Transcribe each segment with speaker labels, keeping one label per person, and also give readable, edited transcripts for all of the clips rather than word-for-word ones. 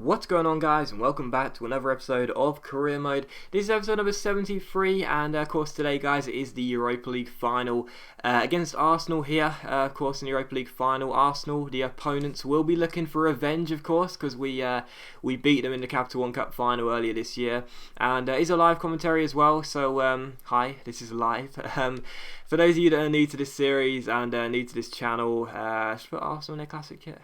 Speaker 1: What's going on, guys, and welcome back to another episode of Career Mode. This is episode number 73, and of course today, guys, it is the Europa League final against Arsenal here. Of course, in the Europa League final, Arsenal, the opponents, will be looking for revenge, of course, because we beat them in the Capital One Cup final earlier this year, and it's a live commentary as well. So hi, this is live. For those of you that are new to this series and new to this channel, should we put Arsenal in their classic kit?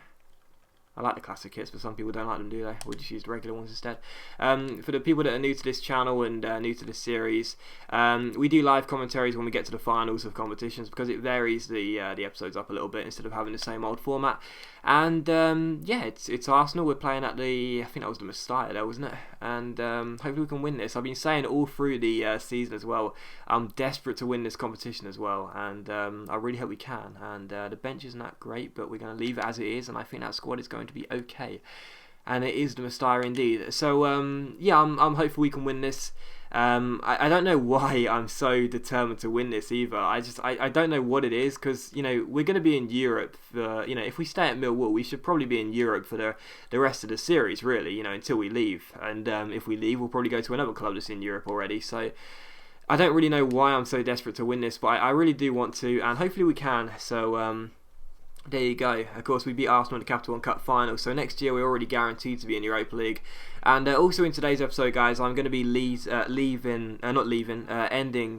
Speaker 1: I like the classic kits, but some people don't like them, do they? We'll just use the regular ones instead. For the people that are new to this channel and new to this series, we do live commentaries when we get to the finals of competitions because it varies the episodes up a little bit instead of having the same old format. And yeah, it's Arsenal. We're playing at I think that was the Mestalla there, wasn't it? And hopefully we can win this. I've been saying all through the season as well, I'm desperate to win this competition as well, and I really hope we can. And the bench isn't that great, but we're going to leave it as it is, and I think that squad is going to be okay. And it is the Mestalla indeed. So yeah, I'm hopeful we can win this. I don't know why I'm so determined to win this either. I don't know what it is, because we're going to be in Europe for, if we stay at Millwall, we should probably be in Europe for the rest of the series, really, until we leave. And if we leave, we'll probably go to another club that's in Europe already. So I don't really know why I'm so desperate to win this, but I really do want to, and hopefully we can. So there you go. Of course, we beat Arsenal in the Capital One Cup final, so next year we're already guaranteed to be in Europa League. And also in today's episode, guys, I'm going to be ending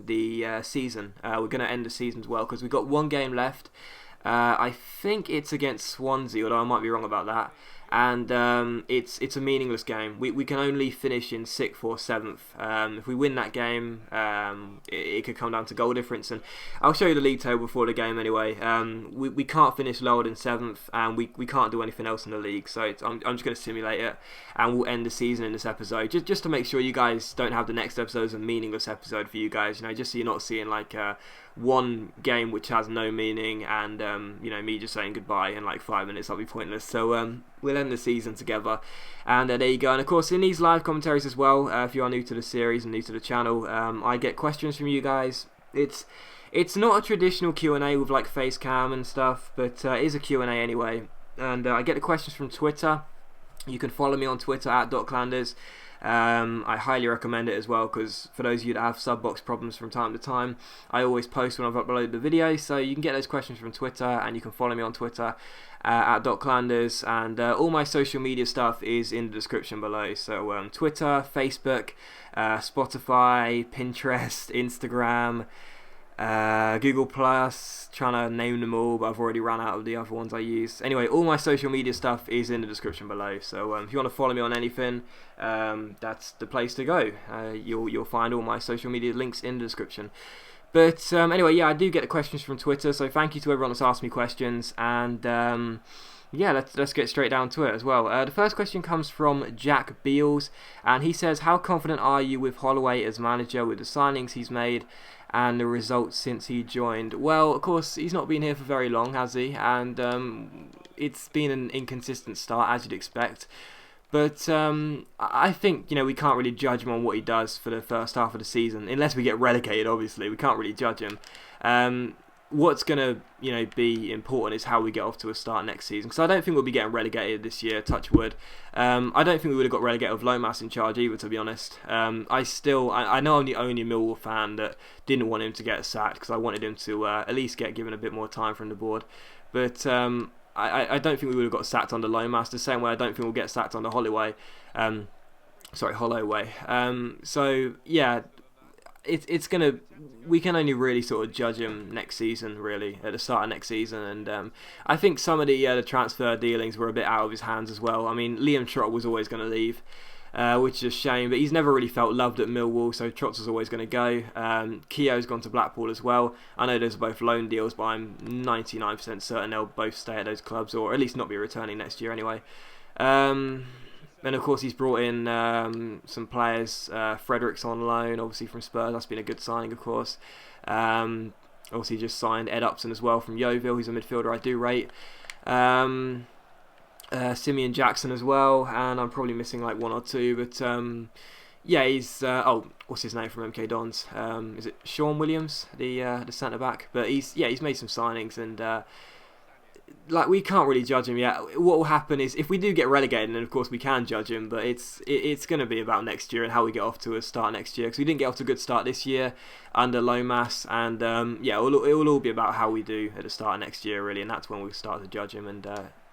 Speaker 1: the season. We're going to end the season as well because we've got one game left. I think it's against Swansea, although I might be wrong about that. And it's a meaningless game. We can only finish in 6th or 7th. If we win that game, it could come down to goal difference. And I'll show you the league table before the game anyway. We can't finish lower than 7th, and we can't do anything else in the league. So I'm just going to simulate it, and we'll end the season in this episode. Just to make sure you guys don't have the next episode as a meaningless episode for you guys. Just so you're not seeing like one game which has no meaning, and me just saying goodbye in like 5 minutes. That'll be pointless. So we'll end the season together, and there you go. And of course, in these live commentaries as well, if you are new to the series and new to the channel, I get questions from you guys. It's not a traditional Q&A with like face cam and stuff, but it is a Q&A anyway. And I get the questions from Twitter. You can follow me on Twitter at @Doclanders. I highly recommend it as well, because for those of you that have sub box problems from time to time, I always post when I've uploaded the video, so you can get those questions from Twitter, and you can follow me on Twitter at @Doclanders, and all my social media stuff is in the description below. So Twitter, Facebook, Spotify, Pinterest, Instagram, Google Plus, trying to name them all, but I've already ran out of the other ones I use. Anyway, all my social media stuff is in the description below, so if you want to follow me on anything, that's the place to go. You'll find all my social media links in the description. But anyway, yeah, I do get the questions from Twitter, so thank you to everyone that's asked me questions, and yeah, let's get straight down to it as well. The first question comes from Jack Beals, and he says, how confident are you with Holloway as manager with the signings he's made and the results since he joined? Well, of course, he's not been here for very long, has he? And it's been an inconsistent start, as you'd expect. But I think, we can't really judge him on what he does for the first half of the season, unless we get relegated, obviously. We can't really judge him. What's going to be important is how we get off to a start next season, because I don't think we'll be getting relegated this year, touch wood. I don't think we would have got relegated with Lomas in charge either, to be honest. I know I'm the only Millwall fan that didn't want him to get sacked, because I wanted him to at least get given a bit more time from the board. But I don't think we would have got sacked under Lomas, the same way I don't think we'll get sacked under Holloway. Holloway. So yeah, we can only really sort of judge him next season, really, at the start of next season. And I think some of the transfer dealings were a bit out of his hands as well. I mean, Liam Trott was always going to leave, which is a shame, but he's never really felt loved at Millwall, so Trotz was always going to go. Keogh's gone to Blackpool as well. I know those are both loan deals, but I'm 99% certain they'll both stay at those clubs, or at least not be returning next year anyway. And of course he's brought in some players. Fredericks on loan, obviously from Spurs. That's been a good signing, of course. Obviously just signed Ed Upson as well from Yeovil. He's a midfielder I do rate. Simeon Jackson as well, and I'm probably missing like one or two, but yeah, he's what's his name from MK Dons? Is it Sean Williams, the centre back? But he's made some signings, and like, we can't really judge him yet. What will happen is, if we do get relegated, then of course we can judge him, but it's going to be about next year and how we get off to a start next year, because we didn't get off to a good start this year under Lomas, and it will all be about how we do at the start of next year, really, and that's when we'll start to judge him and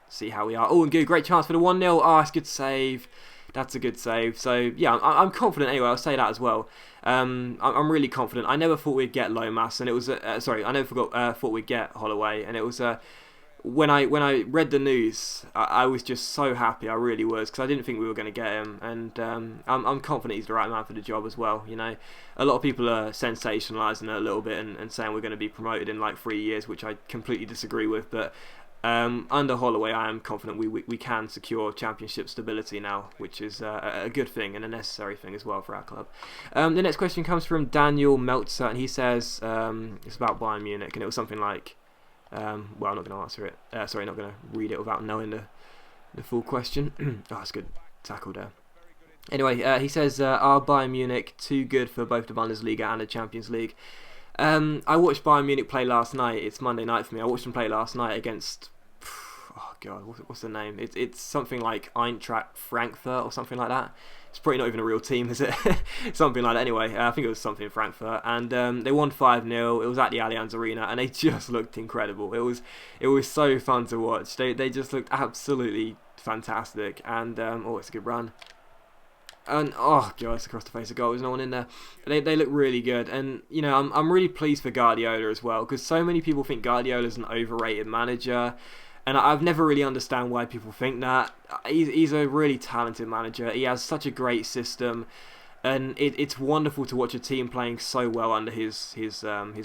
Speaker 1: see how we are. Oh, and good, great chance for the 1-0. Oh, it's a good save. That's a good save. So yeah, I'm confident anyway. I'll say that as well. I'm really confident. I never thought we'd get Lomas, and it was I never thought we'd get Holloway, and it was when I read the news, I was just so happy. I really was, because I didn't think we were going to get him, and I'm confident he's the right man for the job as well. You know, a lot of people are sensationalising it a little bit and saying we're going to be promoted in like 3 years, which I completely disagree with. But under Holloway, I am confident we can secure championship stability now, which is a good thing and a necessary thing as well for our club. The next question comes from Daniel Meltzer, and he says it's about Bayern Munich, and it was something like, well, I'm not going to answer it. Sorry, not going to read it without knowing the full question. Oh, that's good tackle there. Anyway, he says, are Bayern Munich too good for both the Bundesliga and the Champions League? I watched Bayern Munich play last night. It's Monday night for me. I watched them play last night against, oh god, what's the name? It's something like Eintracht Frankfurt or something like that. It's probably not even a real team, is it? Something like that. Anyway, I think it was something in Frankfurt, and they won 5-0. It was at the Allianz Arena, and they just looked incredible. It was so fun to watch. They just looked absolutely fantastic, and oh, it's a good run. And oh god, it's across the face of goal. There's no one in there. They look really good, and you know, I'm really pleased for Guardiola as well, because so many people think Guardiola's an overrated manager, and I've never really understand why people think that. He's a really talented manager. He has such a great system, and it's wonderful to watch a team playing so well under his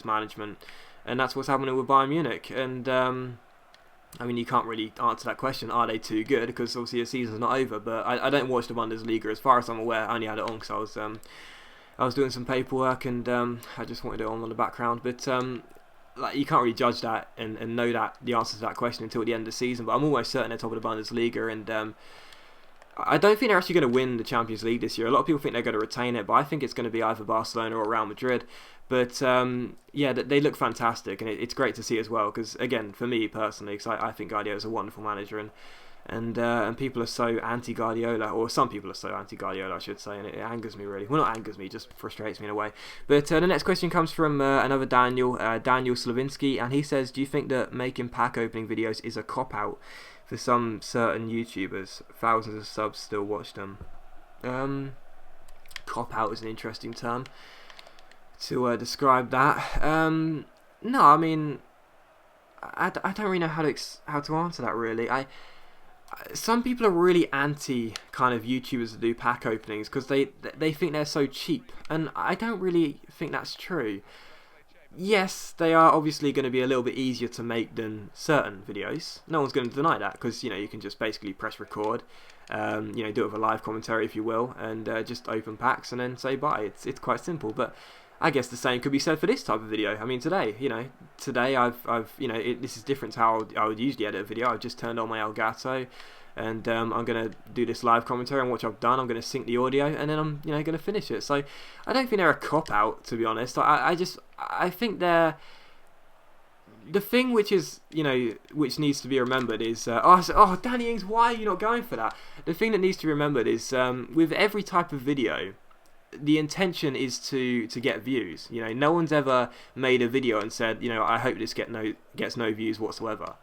Speaker 1: management, and that's what's happening with Bayern Munich. And I mean, you can't really answer that question, are they too good? Because obviously the season's not over, but I don't watch the Bundesliga. As far as I'm aware, I only had it on because I was doing some paperwork, and I just wanted it on the background. But like, you can't really judge that and know that the answer to that question until the end of the season. But I'm almost certain they're top of the Bundesliga, and I don't think they're actually going to win the Champions League this year. A lot of people think they're going to retain it, but I think it's going to be either Barcelona or Real Madrid. But yeah, they look fantastic, and it's great to see as well. Because again, for me personally, because I think Guardiola is a wonderful manager, and people are so anti-Guardiola, or some people are so anti-Guardiola, I should say, and it angers me really. Well, not angers me, it just frustrates me in a way. But the next question comes from another Daniel Slavinsky, and he says, do you think that making pack opening videos is a cop-out for some certain YouTubers? Thousands of subs still watch them. Cop-out is an interesting term to describe that. No, I mean, I don't really know how to answer that really. Some people are really anti kind of YouTubers that do pack openings because they think they're so cheap, and I don't really think that's true. Yes, they are obviously going to be a little bit easier to make than certain videos. No one's going to deny that, because you know, you can just basically press record, you know, do it with a live commentary if you will, and just open packs and then say bye. It's quite simple, but I guess the same could be said for this type of video. I mean, today I've you know, this is different to how I would usually edit a video. I've just turned on my Elgato, and I'm gonna do this live commentary on what I've done. I'm gonna sync the audio, and then I'm gonna finish it. So I don't think they're a cop out, to be honest. I think they're the thing which is, you know, which needs to be remembered is Danny Ings, why are you not going for that? The thing that needs to be remembered is with every type of video, the intention is to get views. You know, no one's ever made a video and said, you know, I hope this gets no views whatsoever.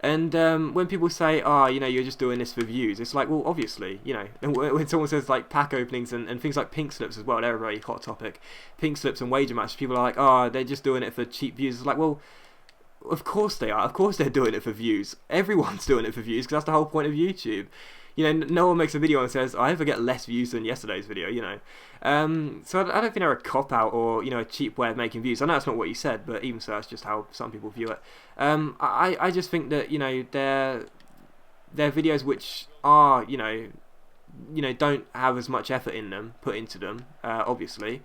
Speaker 1: And when people say, you know, you're just doing this for views, it's like, well, obviously, you know, and when someone says like pack openings and things like pink slips as well, they're a very hot topic. Pink slips and wager matches, people are like, they're just doing it for cheap views. It's like, well, of course they are. Of course they're doing it for views. Everyone's doing it for views, because that's the whole point of YouTube. You know, no one makes a video and says, I ever get less views than yesterday's video, you know. So I don't think they're a cop-out or, you know, a cheap way of making views. I know that's not what you said, but even so, that's just how some people view it. I just think that, you know, they're videos which are, you know, don't have as much effort in them, put into them, obviously.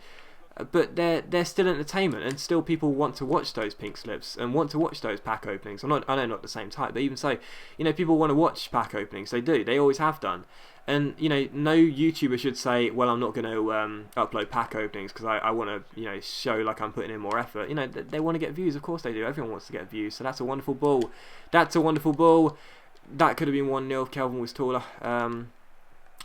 Speaker 1: but they're still entertainment, and still people want to watch those pink slips and want to watch those pack openings. I know not the same type, but even so, people want to watch pack openings. They do. They always have done. And no YouTuber should say, well, I'm not going to upload pack openings because I want to show like I'm putting in more effort. They want to get views. Of course they do. Everyone wants to get views. So that's a wonderful ball. That's a wonderful ball. That could have been 1-0 if Kelvin was taller.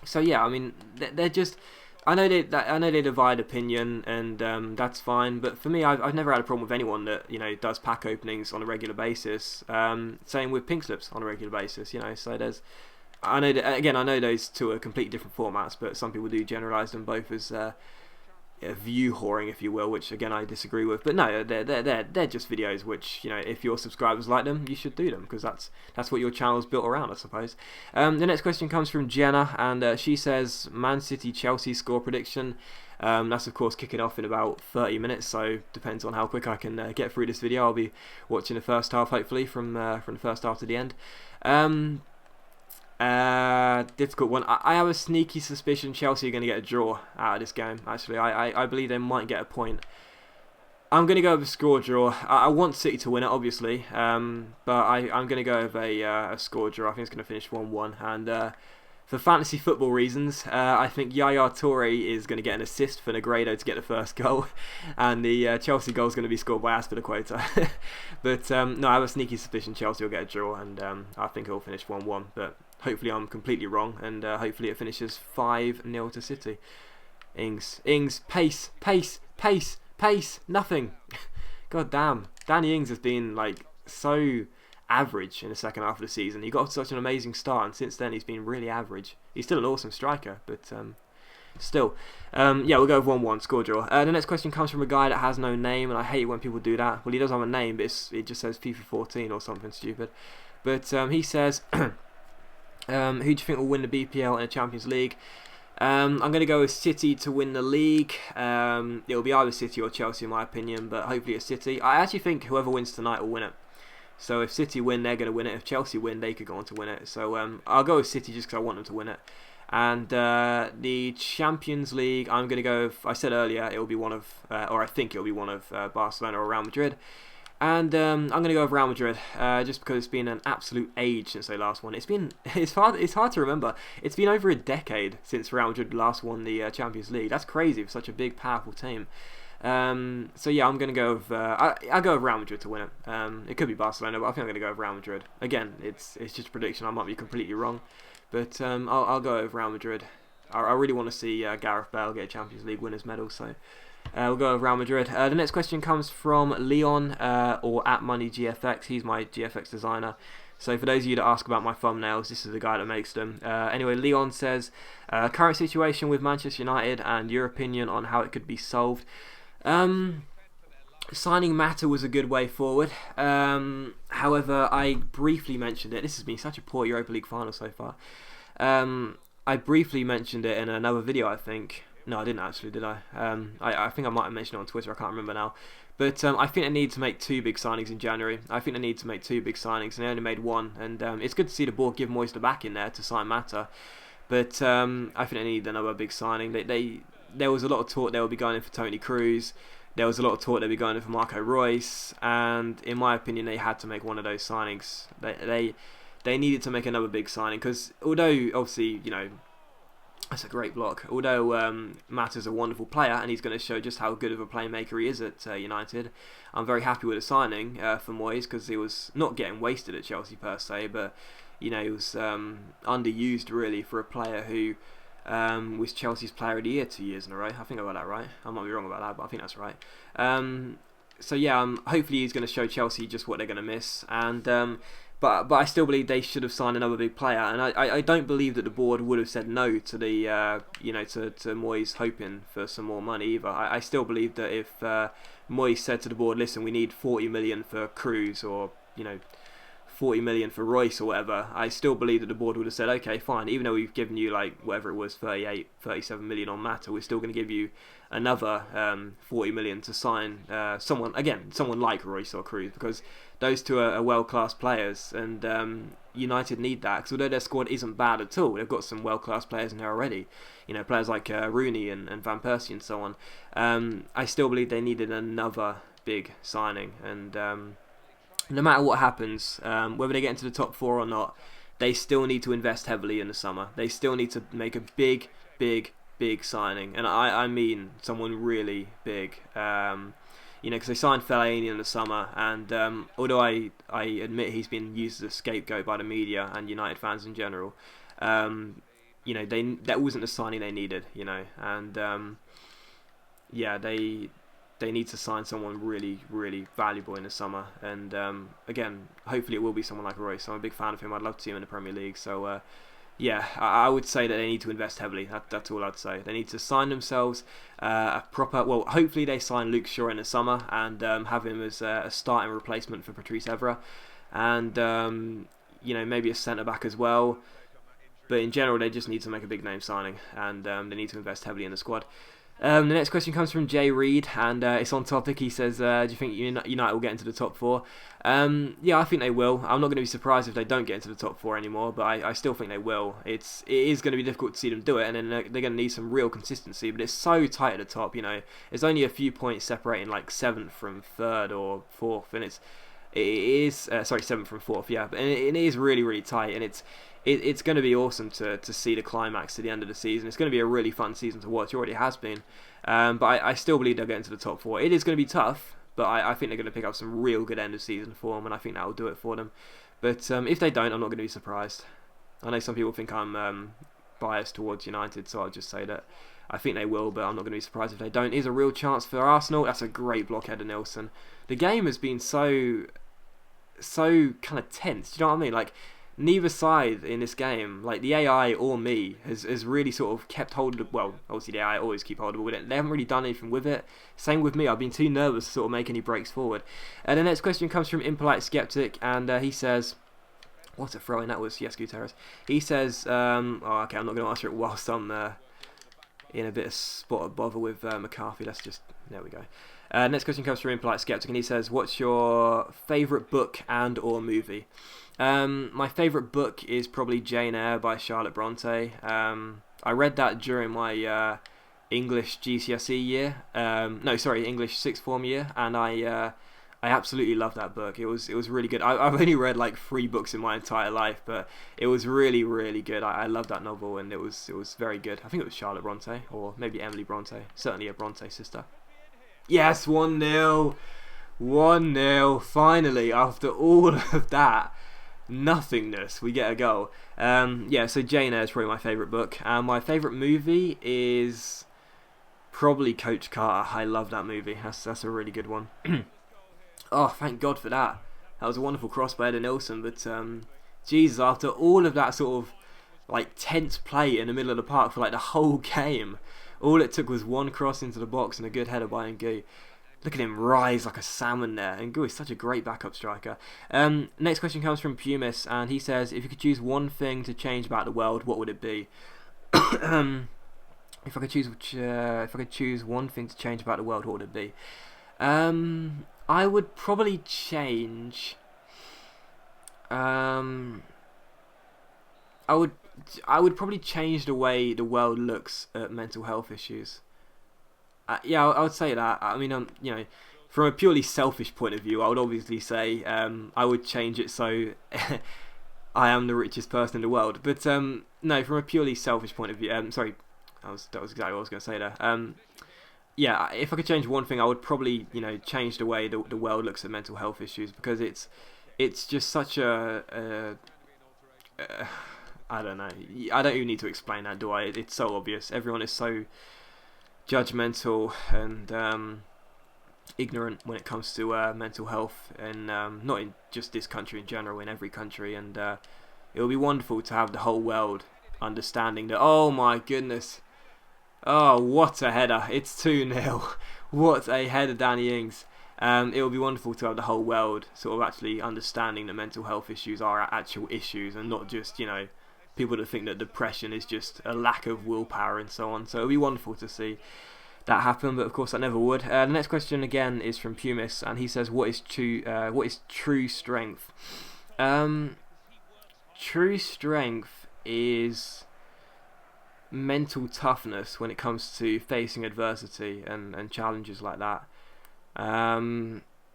Speaker 1: So yeah, I mean, they're just. I know they divide opinion, and that's fine. But for me, I've never had a problem with anyone that does pack openings on a regular basis. Same with pink slips on a regular basis. So there's. I know that, again, I know those two are completely different formats, but some people do generalise them both as view whoring, if you will, which again I disagree with. But no, they're just videos which if your subscribers like them, you should do them because that's what your channel's built around, I suppose. The next question comes from Jenna, and she says Man City Chelsea score prediction. That's of course kicking off in about 30 minutes, so depends on how quick I can get through this video. I'll be watching the first half hopefully from the first half to the end. Difficult one. I have a sneaky suspicion Chelsea are going to get a draw out of this game. Actually, I believe they might get a point. I'm going to go with a score draw. I want City to win it, obviously, but I'm going to go with a score draw. I think it's going to finish 1-1. And for fantasy football reasons, I think Yaya Toure is going to get an assist for Negredo to get the first goal, and the Chelsea goal is going to be scored by Aspilicueta. But no, I have a sneaky suspicion Chelsea will get a draw, and I think it will finish 1-1. But hopefully I'm completely wrong, and hopefully it finishes 5-0 to City. Ings, pace, nothing. God damn, Danny Ings has been like so average in the second half of the season. He got such an amazing start, and since then he's been really average. He's still an awesome striker, but still. Yeah, we'll go with 1-1, score draw. The next question comes from a guy that has no name, and I hate when people do that. Well, he does have a name, but it just says FIFA 14 or something stupid. But he says, who do you think will win the BPL and the Champions League? I'm going to go with City to win the league. It'll be either City or Chelsea in my opinion, but hopefully it's City. I actually think whoever wins tonight will win it. So if City win, they're going to win it. If Chelsea win, they could go on to win it. So I'll go with City just because I want them to win it. And the Champions League, I'm going to go with, I said earlier, it will be one of, or I think it will be one of Barcelona or Real Madrid. And I'm going to go with Real Madrid, just because it's been an absolute age since they last won. It's hard to remember. It's been over a decade since Real Madrid last won the Champions League. That's crazy for such a big, powerful team. So yeah, I'm going to go with I'll go with Real Madrid to win it. It could be Barcelona, but I think I'm going to go with Real Madrid. Again, it's just a prediction. I might be completely wrong, but I'll go with Real Madrid. I really want to see Gareth Bale get a Champions League winners medal, so we'll go with Real Madrid. The next question comes from Leon, or @MoneyGFX. He's my GFX designer. So for those of you that ask about my thumbnails, this is the guy that makes them. Anyway, Leon says, current situation with Manchester United and your opinion on how it could be solved. Signing Mata was a good way forward. However, I briefly mentioned it. This has been such a poor Europa League final so far. I briefly mentioned it in another video, I think. No, I didn't actually, did I? I think I might have mentioned it on Twitter. I can't remember now. But I think they need to make 2 big signings in January. I think they need to make 2 big signings, and they only made 1. And it's good to see the board give Moyes the back in there to sign Mata. But I think they need another big signing. There was a lot of talk they would be going in for Toni Kroos. There was a lot of talk they'd be going in for Marco Reus. And in my opinion, they had to make one of those signings. They needed to make another big signing, because although obviously that's a great block. Although Mata's a wonderful player and he's going to show just how good of a playmaker he is at United, I'm very happy with the signing for Moyes, because he was not getting wasted at Chelsea per se, but he was underused really for a player who was Chelsea's Player of the Year 2 years in a row. I think I got that right. I might be wrong about that, but I think that's right. So yeah, hopefully he's going to show Chelsea just what they're going to miss, and but I still believe they should have signed another big player, and I don't believe that the board would have said no to the to Moyes hoping for some more money either. I still believe that if Moyes said to the board, listen, we need 40 million for Kroos, or 40 million for Royce or whatever, I still believe that the board would have said, okay, fine, even though we've given you like whatever it was, 38, 37 million on Mata, we're still going to give you another 40 million to sign someone like Royce or Cruz, because those two are world-class players, and United need that, because although their squad isn't bad at all, they've got some world-class players in there already, players like Rooney and Van Persie and so on. I still believe they needed another big signing, and no matter what happens, whether they get into the top four or not, they still need to invest heavily in the summer. They still need to make a big signing, and I mean someone really big. Because they signed Fellaini in the summer, and although I admit he's been used as a scapegoat by the media and United fans in general, that wasn't the signing they needed, and they need to sign someone really valuable in the summer, and again, hopefully it will be someone like Royce. I'm a big fan of him. I'd love to see him in the Premier League, so I would say that they need to invest heavily. That's all I'd say. They need to sign themselves a proper... Well, hopefully they sign Luke Shaw in the summer and have him as a starting replacement for Patrice Evra, and maybe a centre-back as well. But in general, they just need to make a big name signing, and they need to invest heavily in the squad. The next question comes from Jay Reed, and it's on topic. He says, do you think United will get into the top four? Yeah, I think they will. I'm not going to be surprised if they don't get into the top four anymore, but I still think they will. It is going to be difficult to see them do it, and then they're going to need some real consistency, but it's so tight at the top, There's only a few points separating like 7th from 3rd or 4th, and it is 7th from 4th, yeah, and it is really tight, and it's going to be awesome to see the climax to the end of the season. It's going to be a really fun season to watch. It already has been. But I still believe they'll get into the top four. It is going to be tough, but I think they're going to pick up some real good end of season form, and I think that will do it for them. But if they don't, I'm not going to be surprised. I know some people think I'm biased towards United, so I'll just say that I think they will, but I'm not going to be surprised if they don't. Here's a real chance for Arsenal. That's a great block, Header Nilsson. The game has been so kind of tense. Do you know what I mean? Like, neither side in this game, like the AI or me, has really sort of kept hold of. Well, obviously the AI always keep hold of it with it. They haven't really done anything with it. Same with me. I've been too nervous to sort of make any breaks forward. And the next question comes from Impolite Skeptic, and he says, "What a throw-in that was, yes, Gutierrez." He says, okay, I'm not going to answer it whilst I'm in a bit of spot of bother with McCarthy. There we go. Next question comes from Impolite Skeptic, and he says, "What's your favourite book and or movie?" My favourite book is probably Jane Eyre by Charlotte Bronte. I read that during my English GCSE year. English sixth form year, and I absolutely loved that book. It was really good. I've only read like 3 books in my entire life, but it was really good. I loved that novel, and it was very good. I think it was Charlotte Bronte, or maybe Emily Bronte. Certainly a Bronte sister. Yes, 1-0. 1-0. Finally, after all of that nothingness, we get a goal. So Jane Eyre is probably my favourite book. My favourite movie is probably Coach Carter. I love that movie. That's a really good one. Oh, thank God for that. That was a wonderful cross by Header Nilsson, but Jesus, after all of that sort of like tense play in the middle of the park for like the whole game, all it took was one cross into the box and a good header by Ngu. Look at him rise like a salmon there. Ngu is such a great backup striker. Next question comes from Pumis, and he says, if you could choose one thing to change about the world, what would it be? If I could choose one thing to change about the world, what would it be? I would probably change. I would probably change the way the world looks at mental health issues. I would say that. I mean, from a purely selfish point of view, I would obviously say I would change it so I am the richest person in the world. But no, from a purely selfish point of view, that was exactly what I was going to say there. If I could change one thing, I would probably change the way the world looks at mental health issues, because it's just such a I don't know. I don't even need to explain that, do I? It's so obvious. Everyone is so judgmental and ignorant when it comes to mental health, and not in just this country, in general, in every country. And it would be wonderful to have the whole world understanding that. Oh my goodness. Oh, what a header. It's 2-0. What a header, Danny Ings. it would be wonderful to have the whole world sort of actually understanding that mental health issues are actual issues, and not just, you know, people that think that depression is just a lack of willpower and so on. So it would be wonderful to see that happen, but of course that never would. The next question again is from Pumis, and he says, "What is true strength?" True strength is mental toughness when it comes to facing adversity and challenges like that.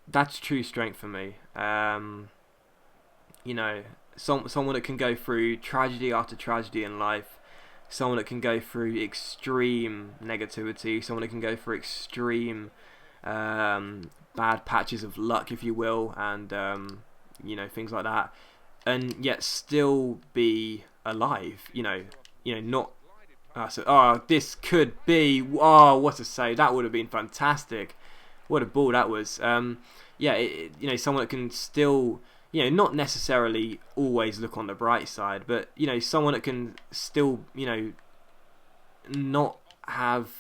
Speaker 1: That's true strength for me. You know, someone that can go through tragedy after tragedy in life, someone that can go through extreme negativity, someone that can go through extreme bad patches of luck, if you will, and you know, things like that, and yet still be alive. You know, not. This could be. Oh, what a save! That would have been fantastic. What a ball that was. Yeah, you know, someone that can still, you know, not necessarily always look on the bright side, but, you know, someone that can still, you know, not have.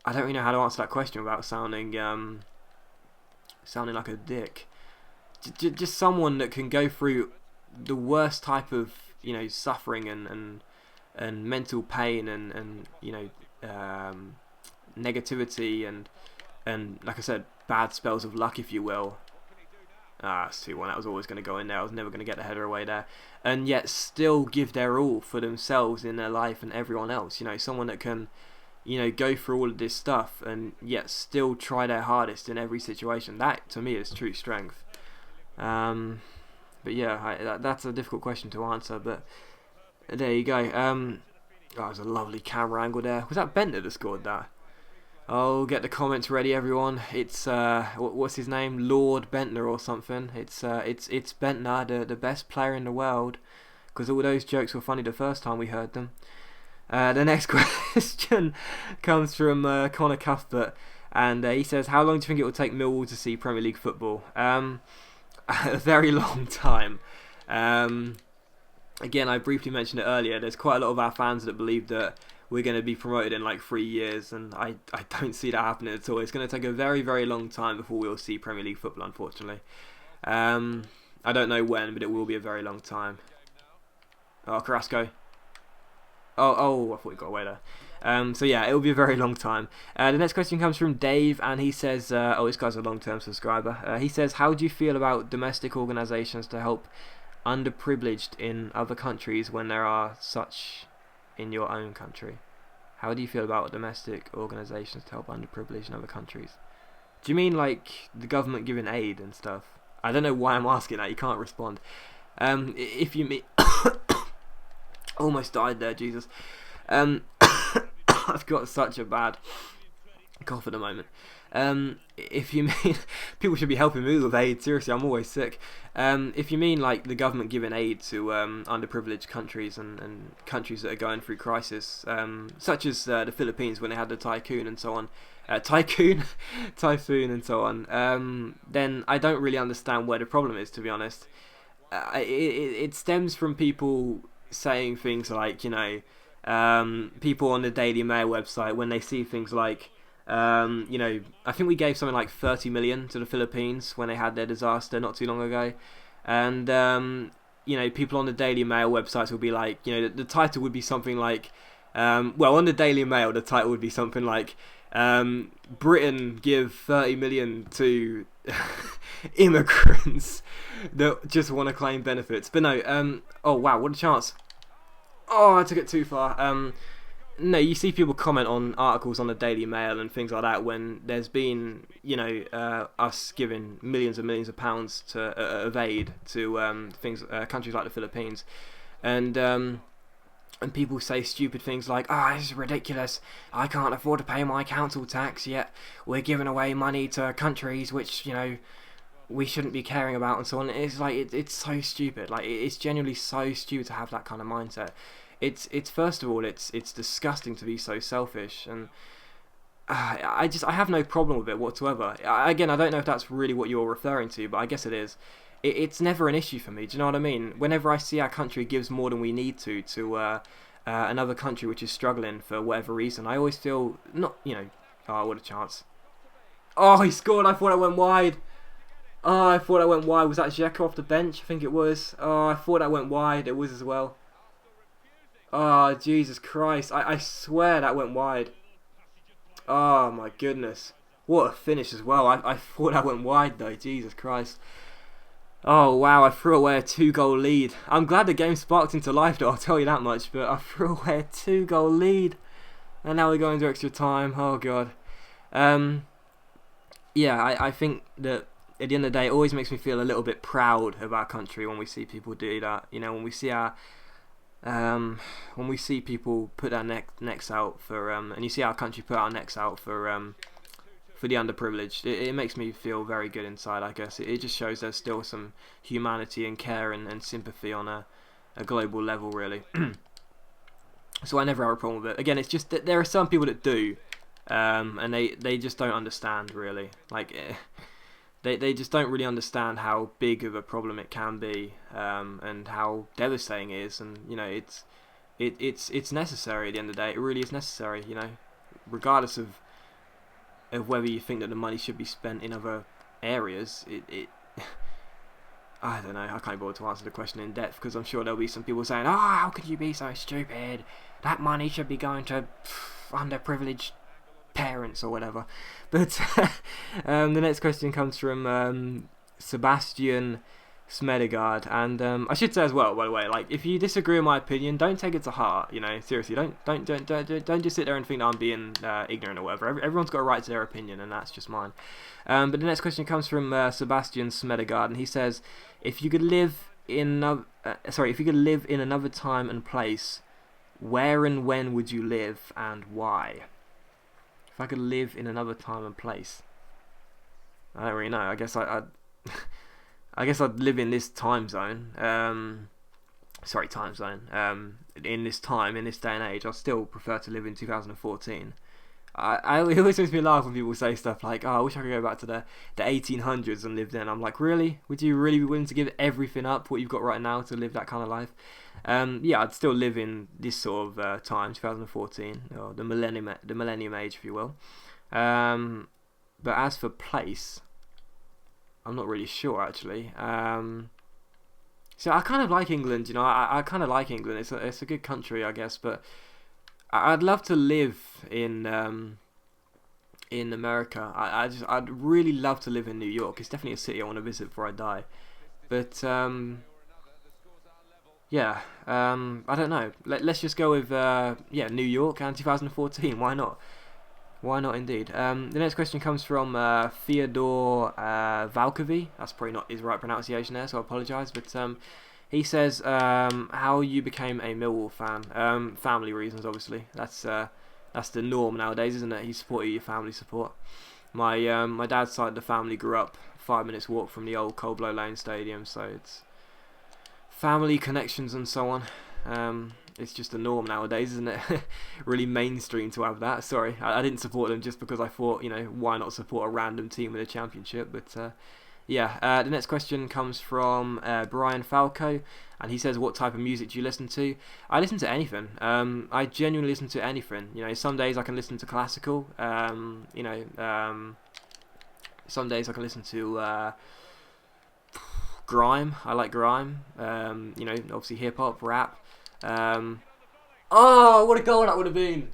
Speaker 1: I don't really know how to answer that question without sounding like a dick. Just someone that can go through the worst type of, you know, suffering and mental pain and you know, negativity and like I said, bad spells of luck, if you will. It's 2-1. That was always going to go in there. I was never going to get the header away there. And yet still give their all for themselves in their life and everyone else. You know, someone that can, you know, go through all of this stuff and yet still try their hardest in every situation. That, to me, is true strength. But yeah, that's a difficult question to answer. But there you go. That was a lovely camera angle there. Was that Bentner that scored that? Oh, get the comments ready, everyone. It's what's his name, Lord Bentner or something. It's Bentner, the best player in the world, because all those jokes were funny the first time we heard them. The next question comes from Connor Cuthbert, and he says, "How long do you think it will take Millwall to see Premier League football?" A very long time. Again, I briefly mentioned it earlier. There's quite a lot of our fans that believe that we're going to be promoted in like 3 years, and I don't see that happening at all. It's going to take a very, very long time before we'll see Premier League football, unfortunately. I don't know when, but it will be a very long time. Oh, Carrasco. Oh, I thought he got away there. So yeah, it will be a very long time. The next question comes from Dave, and he says, this guy's a long-term subscriber. He says, "How do you feel about domestic organisations to help underprivileged in other countries when there are such in your own country?" How do you feel about domestic organisations to help underprivileged in other countries? Do you mean like the government giving aid and stuff? I don't know why I'm asking that. You can't respond. If you mean... Almost died there, Jesus. I've got such a bad cough at the moment. If you mean people should be helping me with aid, seriously, I'm always sick. If you mean like the government giving aid to underprivileged countries and countries that are going through crisis, such as the Philippines when they had the typhoon and so on, and so on, then I don't really understand where the problem is, to be honest. It stems from people saying things like, you know, people on the Daily Mail website, when they see things like, you know, I think we gave something like 30 million to the Philippines when they had their disaster not too long ago, and you know, people on the Daily Mail websites will be like, you know, the title would be something like, well, on the Daily Mail the title would be something like, Britain give 30 million to immigrants that just want to claim benefits. But no, oh wow, what a chance. Oh, I took it too far. No, you see people comment on articles on the Daily Mail and things like that when there's been, you know, us giving millions and millions of pounds to of aid to countries like the Philippines, and people say stupid things like, this is ridiculous, I can't afford to pay my council tax, yet we're giving away money to countries which, you know, we shouldn't be caring about, and so on. It's like, it's so stupid. Like, it's genuinely so stupid to have that kind of mindset. It's first of all, it's disgusting to be so selfish, and I have no problem with it whatsoever. Again, I don't know if that's really what you're referring to, but I guess it is. It's never an issue for me. Do you know what I mean? Whenever I see our country gives more than we need to another country which is struggling for whatever reason, I always feel not, you know, what a chance. Oh, he scored. I thought I went wide. Oh, I thought I went wide. Was that Xhaka off the bench? I think it was. Oh, I thought I went wide. It was as well. Oh, Jesus Christ. I swear that went wide. Oh, my goodness. What a finish as well. I thought I went wide, though. Jesus Christ. Oh, wow. I threw away a 2-goal lead. I'm glad the game sparked into life, though. I'll tell you that much. But I threw away a 2-goal lead. And now we're going to extra time. Oh, God. Yeah, I think that at the end of the day, it always makes me feel a little bit proud of our country when we see people do that. You know, when we see people put their necks out for and you see our country put our necks out for the underprivileged, it makes me feel very good inside. I guess it just shows there's still some humanity and care and sympathy on a global level, really. So I never have a problem with it. Again, it's just that there are some people that do, and they just don't understand, really. Like, they just don't really understand how big of a problem it can be, and how devastating it is. And, you know, it's necessary at the end of the day. It really is necessary, you know, regardless of whether you think that the money should be spent in other areas. I don't know, I can't bother to answer the question in depth, because I'm sure there'll be some people saying, oh, how could you be so stupid? That money should be going to underprivileged parents or whatever. But the next question comes from Sebastian Smedegard, and I should say as well, by the way, like, if you disagree with my opinion, don't take it to heart. You know, seriously, don't just sit there and think that I'm being ignorant or whatever. Everyone's got a right to their opinion, and that's just mine. But the next question comes from Sebastian Smedegard, and he says, if you could live in another time and place, where and when would you live, and why? If I could live in another time and place, I don't really know. I guess I'd live in this time zone. In this time, in this day and age, I still prefer to live in 2014. It always makes me laugh when people say stuff like, "Oh, I wish I could go back to the 1800s and live then." I'm like, really? Would you really be willing to give everything up, what you've got right now, to live that kind of life? Yeah, I'd still live in this sort of time, 2014, or the millennium age, if you will. But as for place, I'm not really sure, actually. So I kind of like England, you know. I kind of like England. It's a good country, I guess. But I'd love to live in America. I'd really love to live in New York. It's definitely a city I want to visit before I die. But yeah, I don't know. Let's just go with New York and 2014. Why not? Why not, indeed. The next question comes from Theodore Valkovi. That's probably not his right pronunciation there, so I apologise. But he says how you became a Millwall fan. Family reasons, obviously. That's the norm nowadays, isn't it? You support your family support. My dad's side of the family grew up 5 minutes walk from the old Coldblow Lane Stadium, so it's family connections and so on. It's just the norm nowadays, isn't it? Really mainstream to have that. Sorry, I didn't support them just because I thought, you know, why not support a random team with a championship? But the next question comes from Brian Falco, and he says, what type of music do you listen to? I listen to anything. I genuinely listen to anything. You know, some days I can listen to classical. Some days I can listen to grime. I like grime. You know, obviously hip hop, rap. Oh, what a goal that would have been!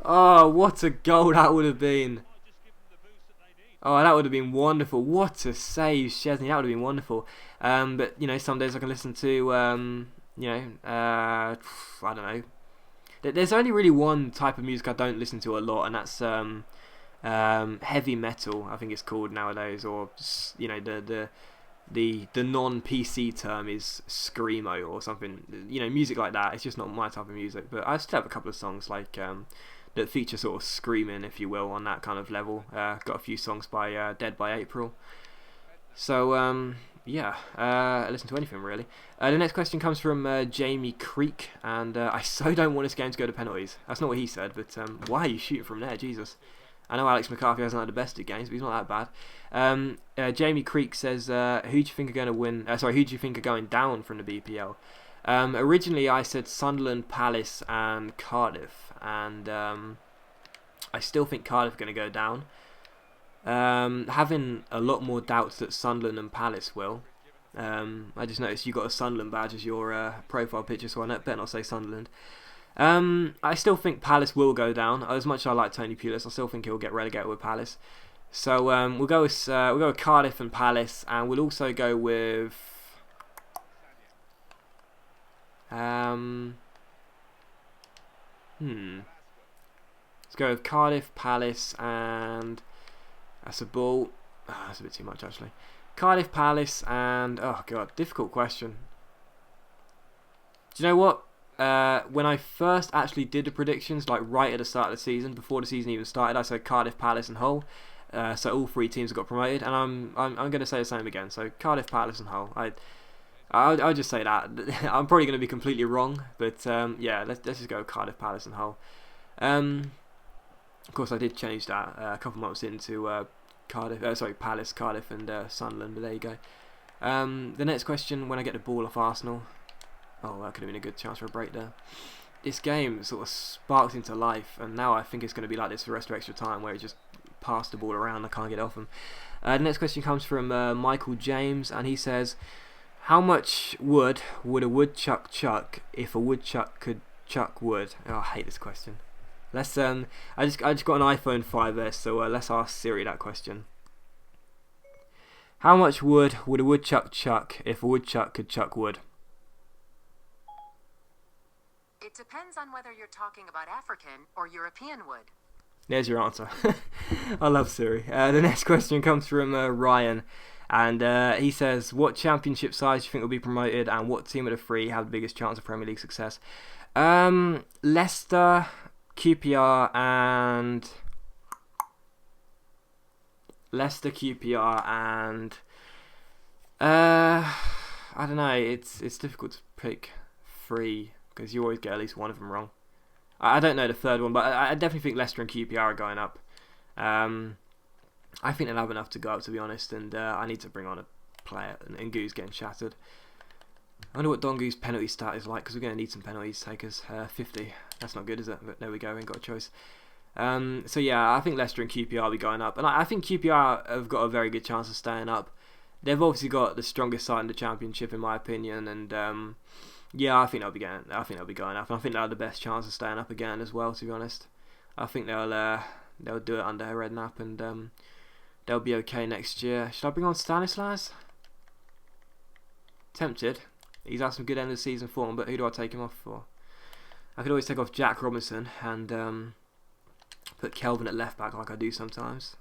Speaker 1: Oh, what a goal that would have been! Oh, that would have been wonderful. What a save, Chesney. That would have been wonderful. But, you know, some days I can listen to, I don't know. There's only really one type of music I don't listen to a lot, and that's heavy metal, I think it's called nowadays, or, you know, the non-PC term is screamo or something. You know, music like that. It's just not my type of music. But I still have a couple of songs like that feature sort of screaming, if you will, on that kind of level. Got a few songs by Dead by April. So I listen to anything really. The next question comes from Jamie Creek, and I so don't want this game to go to penalties. That's not what he said, but why are you shooting from there? Jesus. I know Alex McCarthy hasn't had the best of games, but he's not that bad. Jamie Creek says, who do you think are going to win? Who do you think are going down from the BPL? Originally, I said Sunderland, Palace, and Cardiff, and I still think Cardiff are going to go down. Having a lot more doubts that Sunderland and Palace will. I just noticed you got a Sunderland badge as your profile picture, so I better not say Sunderland. I still think Palace will go down. As much as I like Tony Pulis, I still think he'll get relegated with Palace. So we'll go with Cardiff and Palace, and we'll also go with let's go with Cardiff, Palace, and that's a ball. Oh, that's a bit too much actually. Cardiff, Palace, and oh god, difficult question. Do you know what? When I first actually did the predictions, like right at the start of the season, before the season even started, I said Cardiff, Palace, and Hull. So all three teams have got promoted, and I'm going to say the same again. So Cardiff, Palace, and Hull. I'll just say that. I'm probably going to be completely wrong, but yeah, let's just go Cardiff, Palace, and Hull. Of course, I did change that a couple months into Palace, Cardiff, and Sunderland. But there you go. The next question: when I get the ball off Arsenal. Oh, that could have been a good chance for a break there. This game sort of sparked into life, and now I think it's going to be like this for the rest of extra time, where it just passed the ball around. I can't get it off him. The next question comes from Michael James, and he says, "How much wood would a woodchuck chuck if a woodchuck could chuck wood?" Oh, I hate this question. Let's I just got an iPhone 5s, so let's ask Siri that question. How much wood would a woodchuck chuck if a woodchuck could chuck wood?
Speaker 2: It depends on whether you're talking about African or European wood.
Speaker 1: There's your answer. I love Siri. The next question comes from Ryan, and he says, "What championship sides do you think will be promoted, and what team of the three have the biggest chance of Premier League success?" Leicester, QPR, and I don't know. It's difficult to pick three, because you always get at least one of them wrong. I don't know the third one, but I definitely think Leicester and QPR are going up. I think they'll have enough to go up, to be honest, and I need to bring on a player, and Goo's getting shattered. I wonder what Dongu's penalty stat is like, because we're going to need some penalties takers. 50. That's not good, is it? But there we go, we ain't got a choice. So yeah, I think Leicester and QPR will be going up, and I think QPR have got a very good chance of staying up. They've obviously got the strongest side in the Championship, in my opinion, and yeah, I think they'll be going up, and I think they'll have the best chance of staying up again as well. To be honest, I think they'll do it under Redknapp, and they'll be okay next year. Should I bring on Stanislas? Tempted. He's had some good end of the season form, but who do I take him off for? I could always take off Jack Robinson and put Kelvin at left back, like I do sometimes.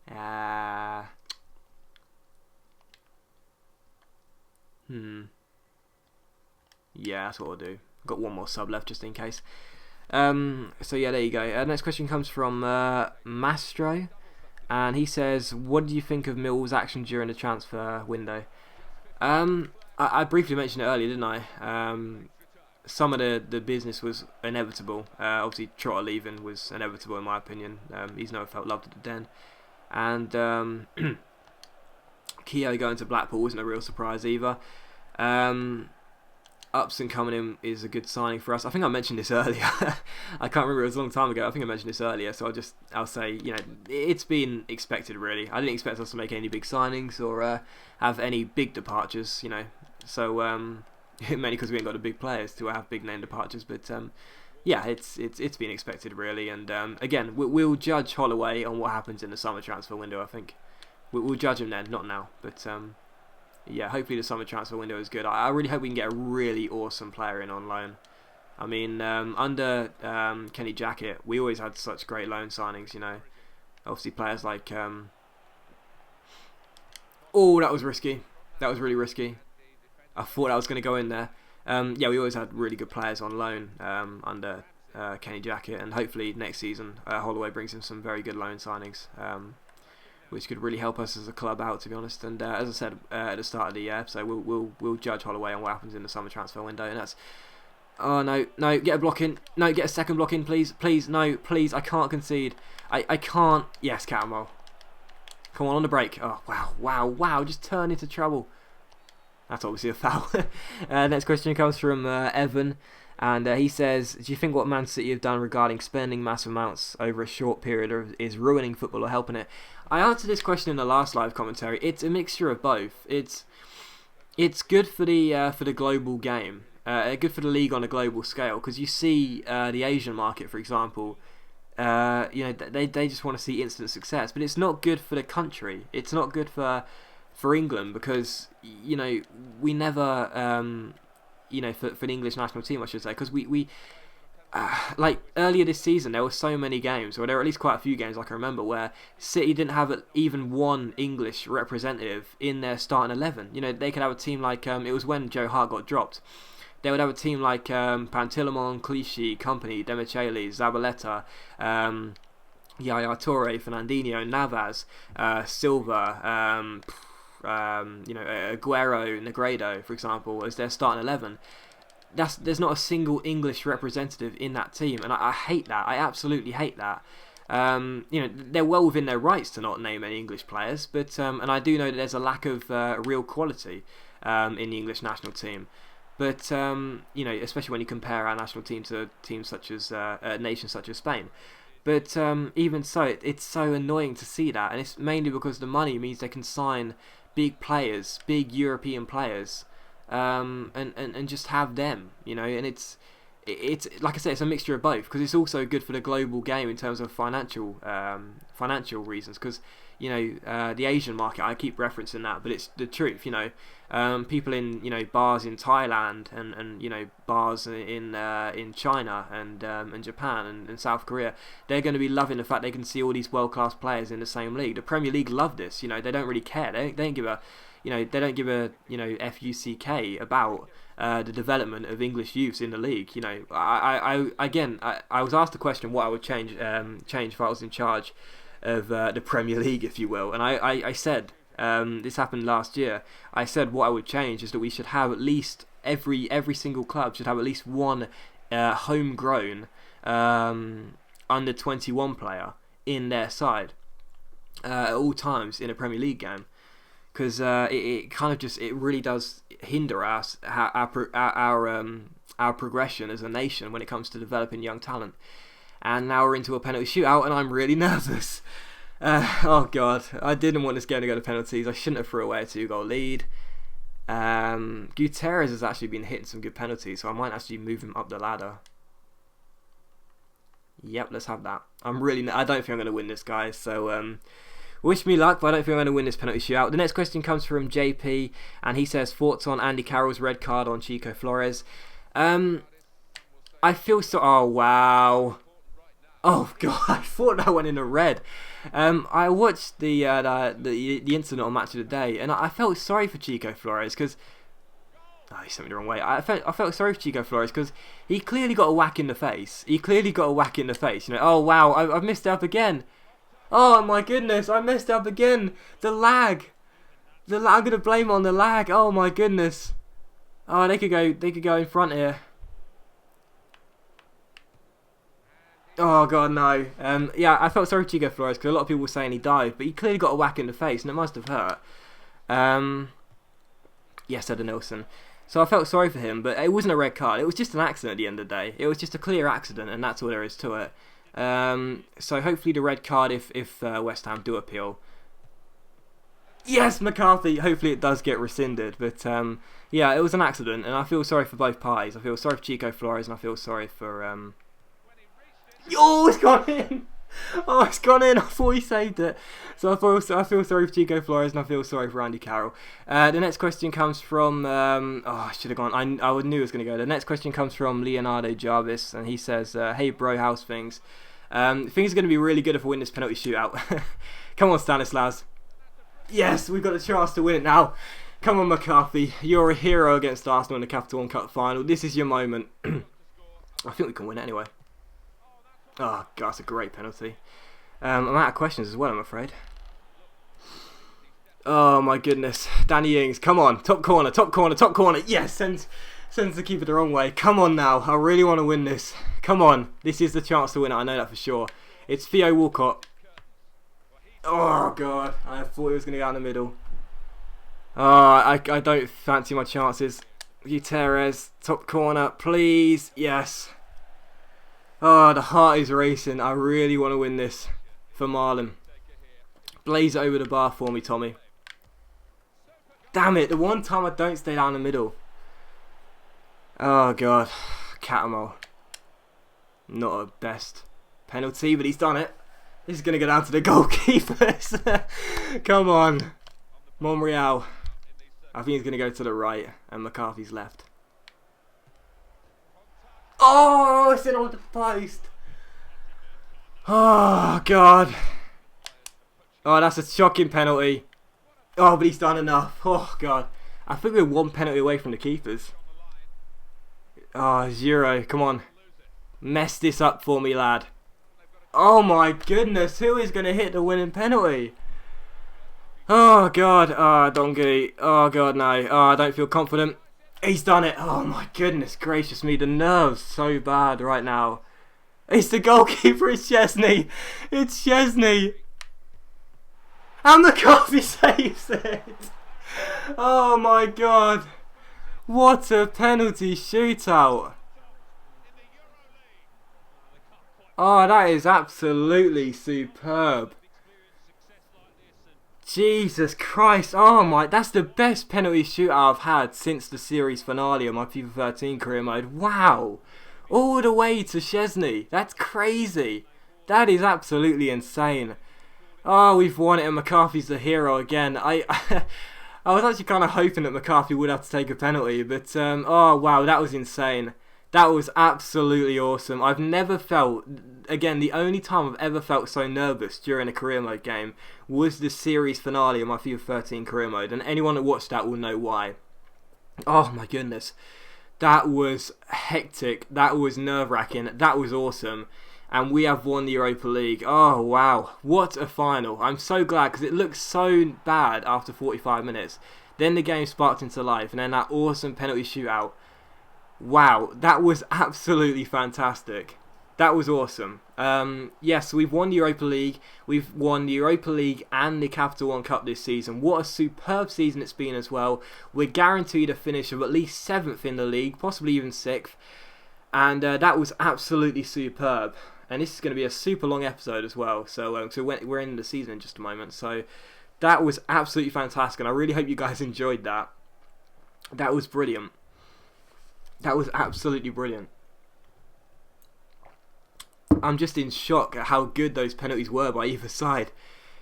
Speaker 1: Yeah, that's what I'll do. Got one more sub left just in case. So yeah, there you go. Next question comes from Mastro, and he says, "What do you think of Mill's action during the transfer window?" I briefly mentioned it earlier, didn't I? Some of the business was inevitable. Obviously, Trotter leaving was inevitable in my opinion. He's never felt loved at the Den, and Keogh going to Blackpool wasn't a real surprise either. Upson coming in is a good signing for us. I think I mentioned this earlier. I can't remember, it was a long time ago. I think I mentioned this earlier, so I'll say, you know, it's been expected really. I didn't expect us to make any big signings or have any big departures, you know. So mainly because we ain't got the big players to have big name departures, but yeah, it's been expected really. And again, we'll judge Holloway on what happens in the summer transfer window. I think we'll judge him then, not now, but. Yeah, hopefully the summer transfer window is good. I really hope we can get a really awesome player in on loan. I mean, under Kenny Jackett, we always had such great loan signings, you know. Obviously players like... Oh, that was risky. That was really risky. I thought I was going to go in there. Yeah, we always had really good players on loan under Kenny Jackett. And hopefully next season, Holloway brings in some very good loan signings. Which could really help us as a club out, to be honest. And as I said at the start of the episode, we'll judge Holloway on what happens in the summer transfer window. And that's... Oh, no, get a block in. No, get a second block in, please. Please, no, please, I can't concede. I can't... Yes, Catamol. Come on the break. Oh, wow, just turn into trouble. That's obviously a foul. Next question comes from Evan. And he says, do you think what Man City have done regarding spending massive amounts over a short period is ruining football or helping it? I answered this question in the last live commentary. It's a mixture of both. It's good for the global game, good for the league on a global scale, because you see the Asian market, for example. They just want to see instant success, but it's not good for the country. It's not good for England, because we never for the English national team, I should say, because we like earlier this season there were so many games, or there were at least quite a few games I can remember, where City didn't have even one English representative in their starting 11. They could have a team like it was when Joe Hart got dropped. They would have a team like Pantilimon, Clichy, Company, Demicheli, Zabaleta, Yaya Toure, Fernandinho, Navas, Silva, Aguero, Negredo, for example, as their starting 11. There's not a single English representative in that team, and I hate that. I absolutely hate that. They're well within their rights to not name any English players, but and I do know that there's a lack of real quality in the English national team. But especially when you compare our national team to teams such as nations such as Spain. But even so, it's so annoying to see that, and it's mainly because the money means they can sign big players, big European players, and just have them, and it's like I say, it's a mixture of both, because it's also good for the global game in terms of financial reasons, because the Asian market, I keep referencing that, but it's the truth. People in bars in Thailand and bars in China and Japan and South Korea, they're going to be loving the fact they can see all these world class players in the same league. The Premier League love this. They don't really care. They don't give a fuck about the development of English youths in the league. I was asked the question what I would change if I was in charge of the Premier League, if you will, and I said, this happened last year, I said what I would change is that we should have at least every single club should have at least one homegrown under 21 player in their side at all times in a Premier League game, because it kind of just, it really does hinder us our progression as a nation when it comes to developing young talent. And now we're into a penalty shootout, and I'm really nervous. Oh god, I didn't want this game to go to penalties. I shouldn't have threw away a 2-goal lead. Gutierrez has actually been hitting some good penalties, so I might actually move him up the ladder. Yep, let's have that. I don't think I'm going to win this, guys, so wish me luck, but I don't think I'm going to win this penalty shootout. The next question comes from JP, and he says, thoughts on Andy Carroll's red card on Chico Flores. I feel so... Oh, wow. Oh god, I thought that went in the red. I watched the incident on Match of the Day, and I felt sorry for Chico Flores, because he sent me the wrong way. I felt sorry for Chico Flores because he clearly got a whack in the face. Oh wow, I've messed up again. Oh my goodness, I messed up again. The lag. I'm gonna blame it on the lag. Oh my goodness. Oh, they could go in front here. Oh god, no. I felt sorry for Chico Flores because a lot of people were saying he dived, but he clearly got a whack in the face and it must have hurt. Yes, Eder Nilsson. So I felt sorry for him, but it wasn't a red card. It was just an accident at the end of the day. It was just a clear accident, and that's all there is to it. So hopefully the red card, if West Ham do appeal. Yes, McCarthy! Hopefully it does get rescinded. But it was an accident, and I feel sorry for both parties. I feel sorry for Chico Flores, and I feel sorry for... Oh, it's gone in! Oh, it's gone in! I thought he saved it. So I feel sorry for Chico Flores, and I feel sorry for Andy Carroll. The next question comes from... I should have gone. I knew it was going to go. The next question comes from Leonardo Jarvis, and he says, hey bro, how's things? Things are going to be really good if we win this penalty shootout. Come on, Stanislas. Yes, we've got a chance to win it now. Come on, McCarthy. You're a hero against Arsenal in the Capital One Cup final. This is your moment. I think we can win it anyway. Oh, God, that's a great penalty. I'm out of questions as well, I'm afraid. Oh, my goodness. Danny Ings, come on. Top corner. Yes, sends the keeper the wrong way. Come on now. I really want to win this. Come on. This is the chance to win it. I know that for sure. It's Theo Walcott. Oh, God. I thought he was going to go down the middle. Oh, I don't fancy my chances. Gutierrez, top corner, please. Yes. Oh, the heart is racing. I really want to win this for Marlon. Blaze it over the bar for me, Tommy. Damn it, the one time I don't stay down the middle. Oh, God. Catamol. Not a best penalty, but he's done it. This is going to go down to the goalkeepers. Come on. Monreal. I think he's going to go to the right, and McCarthy's left. Oh, it's in on the post. Oh, God. Oh, that's a shocking penalty. Oh, but he's done enough. Oh, God. I think we're one penalty away from the keepers. Oh, Zero. Come on. Mess this up for me, lad. Oh, my goodness. Who is going to hit the winning penalty? Oh, God. Oh, Donkey. Oh, God, no. Oh, I don't feel confident. He's done it. Oh, my goodness gracious me. The nerves so bad right now. It's the goalkeeper. It's Chesney. It's Chesney. And McCarthy saves it. Oh, my God. What a penalty shootout. Oh, that is absolutely superb. Jesus Christ. Oh my, that's the best penalty shootout I've had since the series finale of my FIFA 13 career mode. Wow. All the way to Chesney. That's crazy. That is absolutely insane. Oh, we've won it and McCarthy's the hero again. I was actually kind of hoping that McCarthy would have to take a penalty, but oh wow, that was insane. That was absolutely awesome. I've never felt, again, the only time I've ever felt so nervous during a career mode game was the series finale of my FIFA 13 career mode, and anyone that watched that will know why. Oh my goodness. That was hectic. That was nerve-wracking. That was awesome. And we have won the Europa League. Oh, wow. What a final. I'm so glad because it looked so bad after 45 minutes. Then the game sparked into life. And then that awesome penalty shootout. Wow. That was absolutely fantastic. That was awesome. Yes, we've won the Europa League. We've won the Europa League and the Capital One Cup this season. What a superb season it's been as well. We're guaranteed a finish of at least 7th in the league, possibly even 6th. And that was absolutely superb. And this is going to be a super long episode as well. So we're in the season in just a moment. So that was absolutely fantastic. And I really hope you guys enjoyed that. That was brilliant. That was absolutely brilliant. I'm just in shock at how good those penalties were by either side.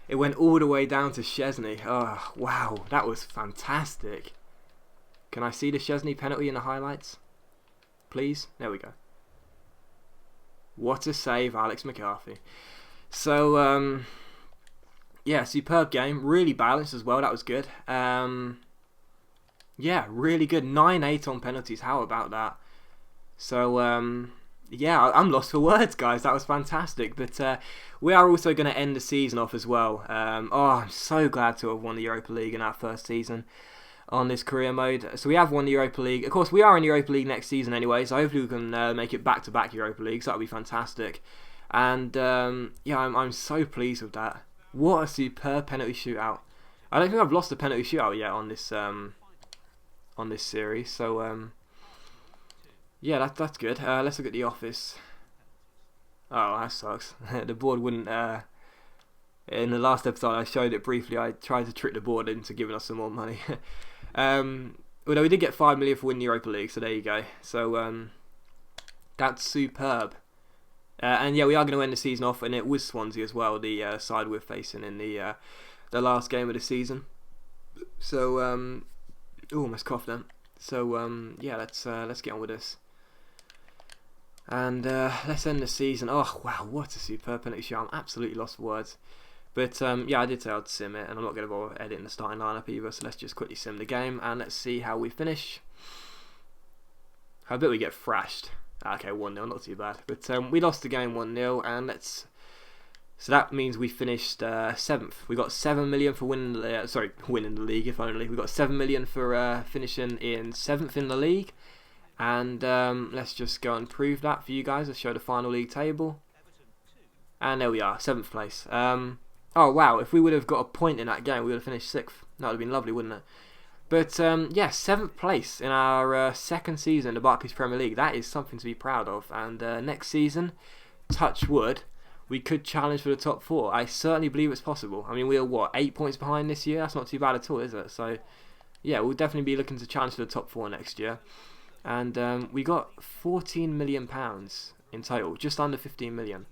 Speaker 1: It went all the way down to Chesney. Oh, wow. That was fantastic. Can I see the Chesney penalty in the highlights? Please? There we go. What a save, Alex McCarthy. So, yeah, superb game. Really balanced as well. That was good. Yeah, really good. 9-8 on penalties. How about that? So, yeah, I'm lost for words, guys. That was fantastic. But we are also going to end the season off as well. Oh, I'm so glad to have won the Europa League in our first season on this career mode. So we have won the Europa League. Of course, we are in the Europa League next season anyway, so hopefully we can make it back-to-back Europa Leagues. That would be fantastic. And yeah, I'm so pleased with that. What a superb penalty shootout. I don't think I've lost a penalty shootout yet on this series. So yeah, that's good. Let's look at the office. Oh, that sucks. The board wouldn't. In the last episode, I showed it briefly. I tried to trick the board into giving us some more money. Although we did get 5 million for winning the Europa League, so there you go. So that's superb. And yeah, we are going to end the season off, and it was Swansea as well, the side we're facing in the last game of the season. So, almost coughed then. So yeah, let's get on with this. And let's end the season. Oh wow, what a superb penalty shot! I'm absolutely lost for words. But yeah, I did say I'd sim it, and I'm not going to bother editing the starting lineup either. So let's just quickly sim the game, and let's see how we finish. I bet we get thrashed. Okay, 1-0, not too bad. But we lost the game 1-0, and let's. So that means we finished 7th. We got 7 million for winning the winning the league, if only. We got 7 million for finishing in 7th in the league. And let's just go and prove that for you guys. Let's show the final league table. And there we are, 7th place. Oh wow, if we would have got a point in that game, we would have finished 6th. That would have been lovely, wouldn't it? But yeah, 7th place in our second season in the Barclays Premier League. That is something to be proud of. And next season, touch wood, we could challenge for the top 4. I certainly believe it's possible. I mean, we are 8 points behind this year. That's not too bad at all, is it? So yeah, we'll definitely be looking to challenge for the top 4 next year. And we got £14 million in total, just under 15 million.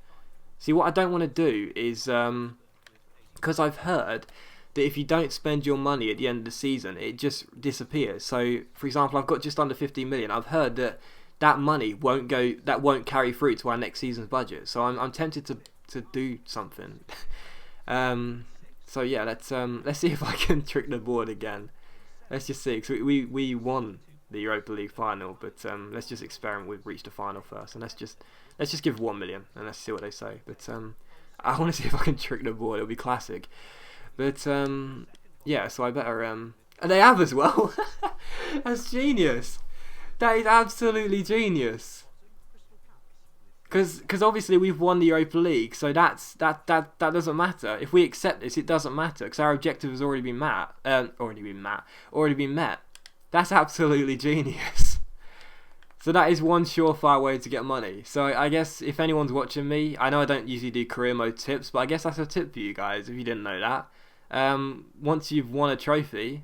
Speaker 1: See, what I don't want to do is, because I've heard that if you don't spend your money at the end of the season, it just disappears. So, for example, I've got just under 15 million. I've heard that money won't carry through to our next season's budget. So I'm tempted to do something. So yeah, let's see if I can trick the board again. Let's just see, because we won the Europa League final, but let's just experiment with reach the final first, and let's just give 1 million and let's see what they say. But I want to see if I can trick the board. It'll be classic. But yeah, so I better and they have as well. That's genius. That is absolutely genius. Because obviously we've won the Europa League, so that doesn't matter. If we accept this, it doesn't matter because our objective has already been met. That's absolutely genius. So that is one surefire way to get money. So I guess if anyone's watching me, I know I don't usually do career mode tips, but I guess that's a tip for you guys if you didn't know that. Once you've won a trophy,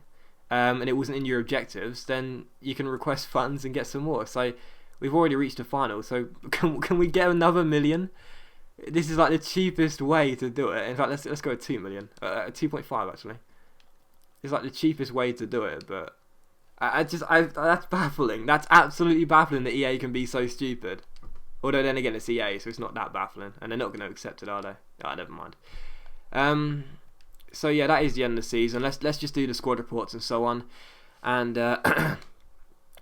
Speaker 1: and it wasn't in your objectives, then you can request funds and get some more. So we've already reached the final. So can we get another million? This is like the cheapest way to do it. In fact, let's go with 2 million, 2.5 actually. It's like the cheapest way to do it, but. That's baffling. That's absolutely baffling that EA can be so stupid. Although then again, it's EA, so it's not that baffling, and they're not going to accept it, are they? Ah, never mind. So yeah, that is the end of the season. Let's just do the squad reports and so on, and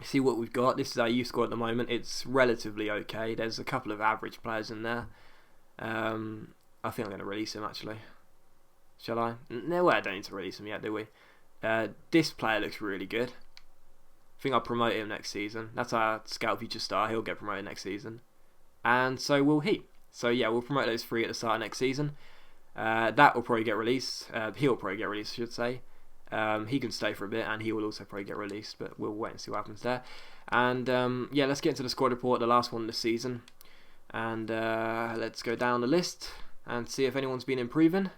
Speaker 1: see what we've got. This is our youth squad at the moment. It's relatively okay. There's a couple of average players in there. I think I'm going to release him actually. Shall I? No, I don't need to release him yet, do we? This player looks really good. I think I'll promote him next season. That's our scout future star. He'll get promoted next season. And so will he. So yeah, we'll promote those 3 at the start of next season. That will probably get released. He'll probably get released, I should say. He can stay for a bit and he will also probably get released. But we'll wait and see what happens there. And yeah, let's get into the squad report, the last one this season. And let's go down the list and see if anyone's been improving.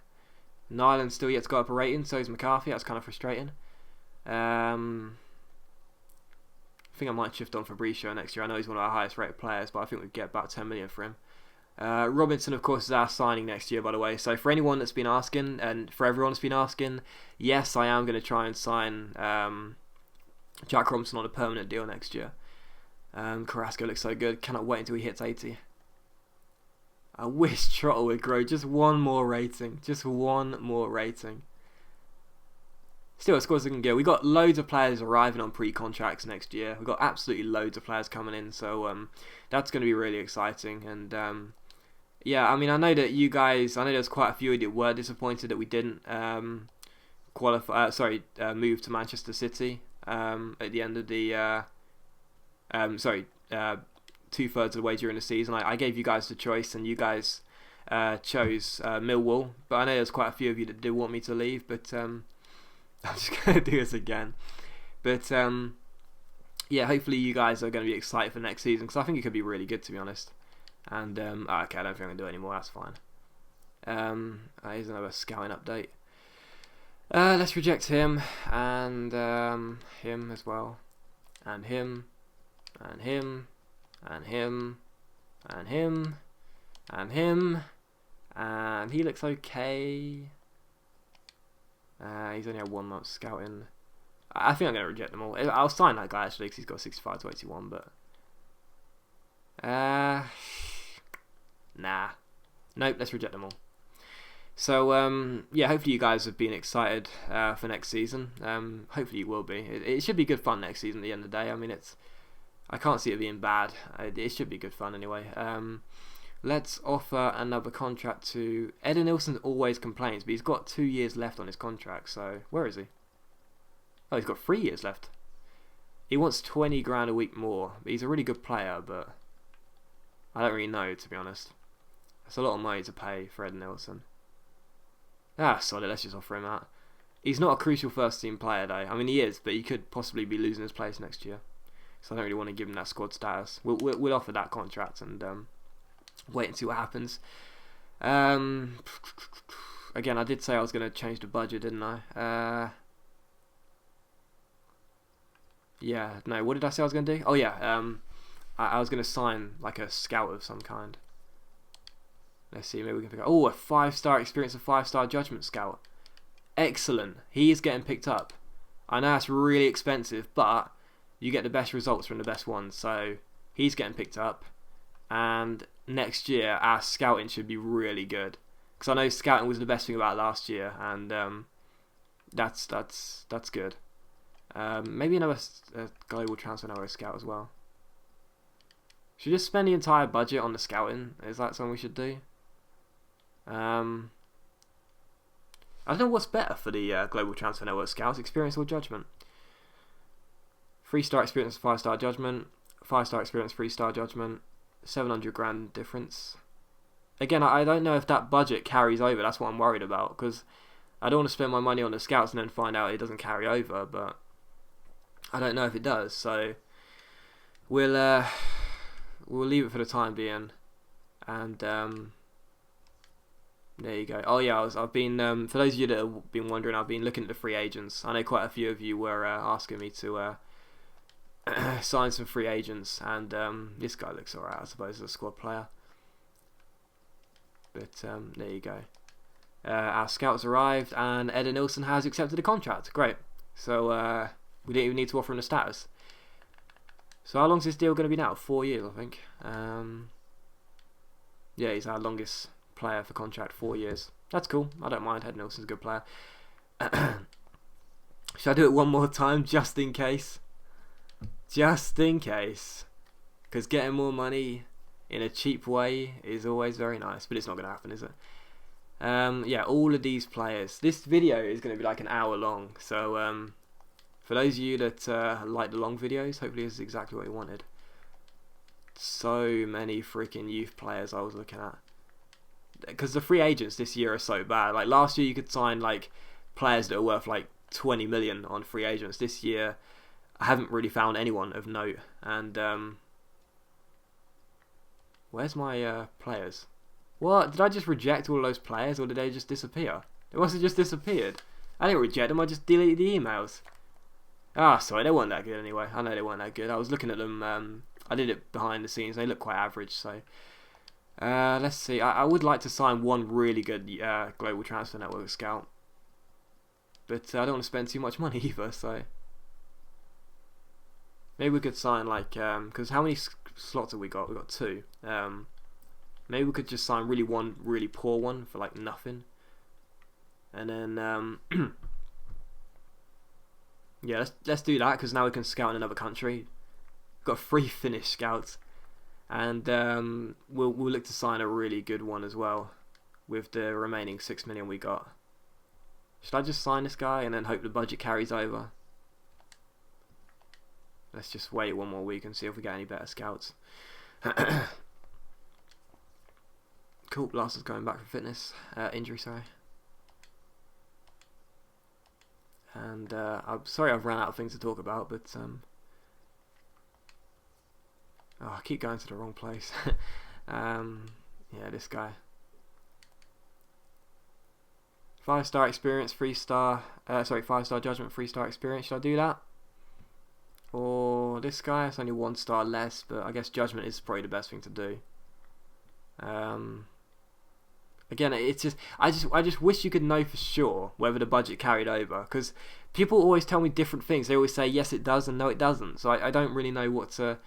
Speaker 1: Nyland's still yet to go up a rating, so is McCarthy. That's kind of frustrating. I think I might shift on Fabricio next year. I know he's one of our highest rated players, but I think we'd get about 10 million for him. Robinson, of course, is our signing next year, by the way. So for anyone that's been asking, and for everyone that's been asking, yes, I am going to try and sign Jack Robinson on a permanent deal next year. Carrasco looks so good. Cannot wait until he hits 80. I wish Trottle would grow just one more rating. Just one more rating. Still, the squad's looking good. We've got loads of players arriving on pre-contracts next year. We've got absolutely loads of players coming in, so that's going to be really exciting. And yeah, I mean, I know that you guys, I know there's quite a few that were disappointed that we didn't move to Manchester City at the end of the 2/3 of the way during the season. I gave you guys the choice, and you guys chose Millwall. But I know there's quite a few of you that do want me to leave, but I'm just going to do this again. But yeah, hopefully you guys are going to be excited for next season, because I think it could be really good, to be honest. And okay, I don't think I'm going to do it anymore. That's fine. Here's another scouting update. Let's reject him, and him as well, and him, and him, and him, and him, and him, and he looks okay. He's only had 1 month scouting. I think I'm going to reject them all. I'll sign that guy actually, because he's got 65 to 81, but nah. Nope, let's reject them all. So yeah, hopefully you guys have been excited for next season. Hopefully you will be. It should be good fun next season at the end of the day. I mean, I can't see it being bad. It should be good fun anyway. Let's offer another contract to... Eden Nilsson always complains, but he's got 2 years left on his contract, so... Where is he? Oh, he's got 3 years left. He wants 20 grand a week more. He's a really good player, but... I don't really know, to be honest. That's a lot of money to pay for Eden Nilsson. Ah, solid, let's just offer him that. He's not a crucial first team player though. I mean, he is, but he could possibly be losing his place next year. So I don't really want to give him that squad status. We'll offer that contract and wait and see what happens. Again, I did say I was going to change the budget, didn't I? Yeah, no, what did I say I was going to do? Oh yeah, I was going to sign like a scout of some kind. Let's see, maybe we can pick up... Oh, a 5-star experience, a 5-star judgment scout. Excellent. He is getting picked up. I know that's really expensive, but you get the best results from the best ones. So he's getting picked up. And next year, our scouting should be really good. Because I know scouting was the best thing about last year. And that's good. Maybe another global transfer network scout as well. Should we just spend the entire budget on the scouting? Is that something we should do? I don't know what's better for the global transfer network scouts, experience or judgment. 3-star experience, 5-star judgment. 5-star experience, 3-star judgment. 700 grand difference. Again, I don't know if that budget carries over. That's what I'm worried about, because I don't want to spend my money on the scouts and then find out it doesn't carry over, but I don't know if it does. So we'll leave it for the time being, and there you go. Oh yeah, I've been for those of you that have been wondering, I've been looking at the free agents. I know quite a few of you were asking me to sign some free agents, and this guy looks alright, I suppose, as a squad player. But there you go. Our scouts arrived, and Eder Nilsson has accepted a contract. Great. So we didn't even need to offer him a status. So how long's this deal going to be now? 4 years, I think. Yeah, he's our longest player for contract, 4 years. That's cool. I don't mind. Eder Nilsson's a good player. Should I do it one more time, just in case? Just in case. Because getting more money in a cheap way is always very nice. But it's not going to happen, is it? Yeah, all of these players. This video is going to be like an hour long. So for those of you that like the long videos, hopefully this is exactly what you wanted. So many freaking youth players I was looking at. Because the free agents this year are so bad. Like last year you could sign like players that are worth like 20 million on free agents. This year I haven't really found anyone of note. And where's my players? What? Did I just reject all those players, or did they just disappear? They must have just disappeared. I didn't reject them, I just deleted the emails. Ah, sorry, they weren't that good anyway. I know they weren't that good. I was looking at them, I did it behind the scenes. They look quite average, so... let's see. I would like to sign one really good global transfer network scout, but I don't want to spend too much money either. So maybe we could sign like because how many slots have we got? We got 2. Maybe we could just sign one really poor one for like nothing, and then yeah, let's do that, because now we can scout in another country. We've got 3 Finnish scouts. And we'll look to sign a really good one as well with the remaining 6 million we got. Should I just sign this guy and then hope the budget carries over? Let's just wait 1 more week and see if we get any better scouts. Cool, Lars is going back for fitness. Injury, sorry. And I'm sorry I've run out of things to talk about, but... Oh, I keep going to the wrong place. Yeah, this guy. 5-star experience, 3-star... sorry, 5-star judgment, 3-star experience. Should I do that? Or this guy? It's only 1 star less, but I guess judgment is probably the best thing to do. Again, it's just... I just wish you could know for sure whether the budget carried over. Because people always tell me different things. They always say, yes, it does, and no, it doesn't. So I don't really know what to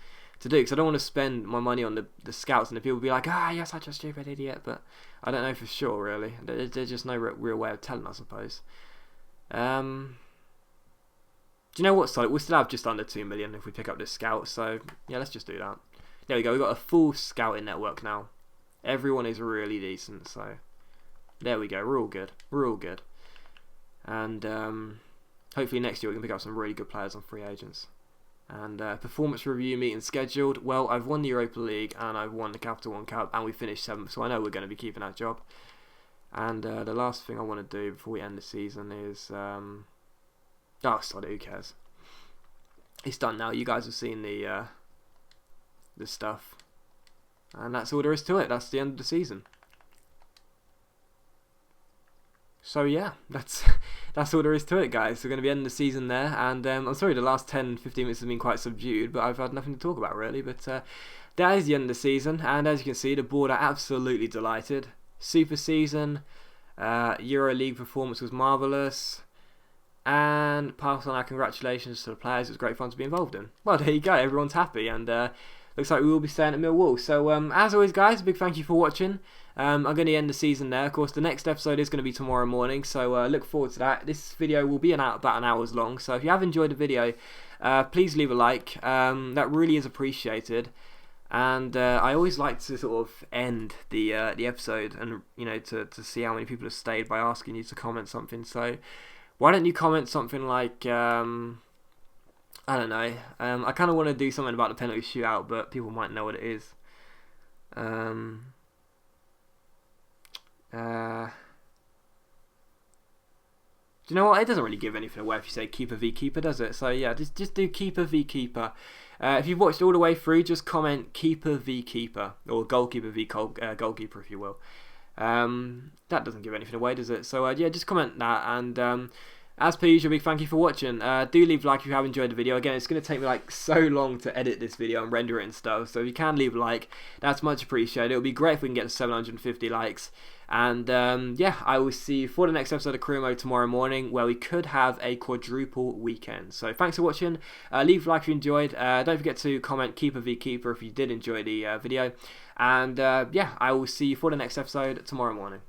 Speaker 1: do, because I don't want to spend my money on the scouts and the people will be like, you're such a stupid idiot, but I don't know for sure, really. There's just no real way of telling, I suppose. Do you know what, so we'll still have just under 2 million if we pick up this scout, so yeah, let's just do that. There we go, we've got a full scouting network now. Everyone is really decent, so there we go, we're all good. And hopefully next year we can pick up some really good players on free agents. And performance review meeting scheduled. Well, I've won the Europa League and I've won the Capital One Cup and we finished 7th, so I know we're going to be keeping that job. And the last thing I want to do before we end the season is... oh, sod it, who cares? It's done now. You guys have seen the stuff. And that's all there is to it. That's the end of the season. So yeah, that's all there is to it, guys. We're going to be ending the season there. And I'm sorry the last 10-15 minutes have been quite subdued, but I've had nothing to talk about really. But that is the end of the season. And as you can see, the board are absolutely delighted. Super season, Euro League performance was marvellous, and pass on our congratulations to the players. It was great fun to be involved in. Well, there you go, everyone's happy, and looks like we will be staying at Millwall. So as always, guys, a big thank you for watching. I'm going to end the season there. Of course, the next episode is going to be tomorrow morning, so look forward to that. This video will be about an hour's long, so if you have enjoyed the video, please leave a like. That really is appreciated. And I always like to sort of end the episode, and to see how many people have stayed by asking you to comment something. So why don't you comment something like I don't know. I kind of want to do something about the penalty shootout, but people might know what it is. Do you know what? It doesn't really give anything away if you say keeper v keeper, does it? So yeah, just do keeper v keeper. If you've watched all the way through, just comment keeper v keeper, or goalkeeper v goalkeeper, if you will. That doesn't give anything away, does it? So yeah, just comment that. And as per usual, big thank you for watching. Do leave a like if you have enjoyed the video. Again, it's going to take me like so long to edit this video and render it and stuff. So if you can leave a like, that's much appreciated. It would be great if we can get to 750 likes. And yeah, I will see you for the next episode of Career Mode tomorrow morning, where we could have a quadruple weekend. So thanks for watching. Leave a like if you enjoyed. Don't forget to comment keeper v keeper if you did enjoy the video. And yeah, I will see you for the next episode tomorrow morning.